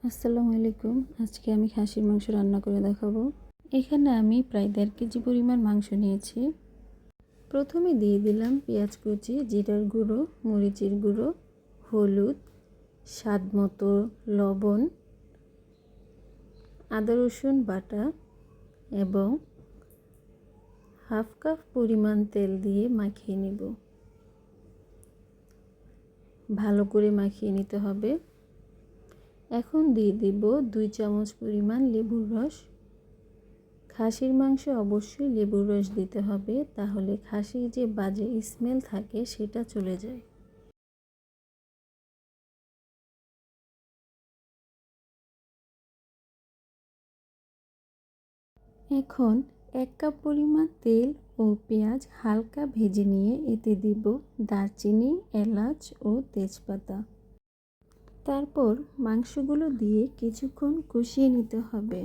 আসসালামু আলাইকুম। আজকে আমি খাসির মাংস রান্না করে দেখাবো। এখানে আমি প্রায় 1.5 কেজি পরিমাণ মাংস নিয়েছি। প্রথমে দিয়ে দিলাম পেঁয়াজ কুচি, জিরার গুঁড়ো, মরিচের গুঁড়ো, হলুদ, স্বাদ মতো লবণ, আদা রসুন বাটা এবং হাফ কাপ পরিমাণ তেল দিয়ে মাখিয়ে নেব। ভালো করে মাখিয়ে নিতে হবে। এখন দিয়ে দিব 2 চামচ পরিমাণ লেবুর রস। খাসির মাংসে অবশ্যই লেবুর রস দিতে হবে, তাহলে খাসির যে বাজে স্মেল থাকে সেটা চলে যায়। এখন 1 কাপ পরিমাণ তেল ও পেঁয়াজ হালকা ভেজে নিয়ে এতে দিব দারচিনি, এলাচ ও তেজপাতা। তারপর মাংসগুলো দিয়ে কিছুক্ষণ কষিয়ে নিতে হবে।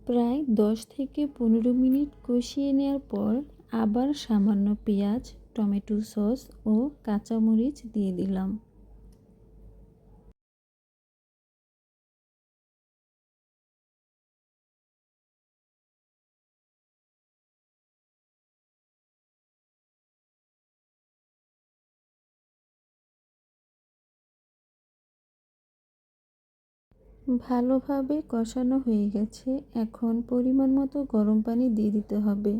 প্রায় 10 থেকে 15 মিনিট কষিয়ে নেওয়ার পর আবার সামান্য পেঁয়াজ, টমেটো সস ও কাঁচামরিচ দিয়ে দিলাম। ভালোভাবে কষানো হয়ে গেছে। এখন পরিমাণ মতো গরম পানি দিয়ে দিতে হবে।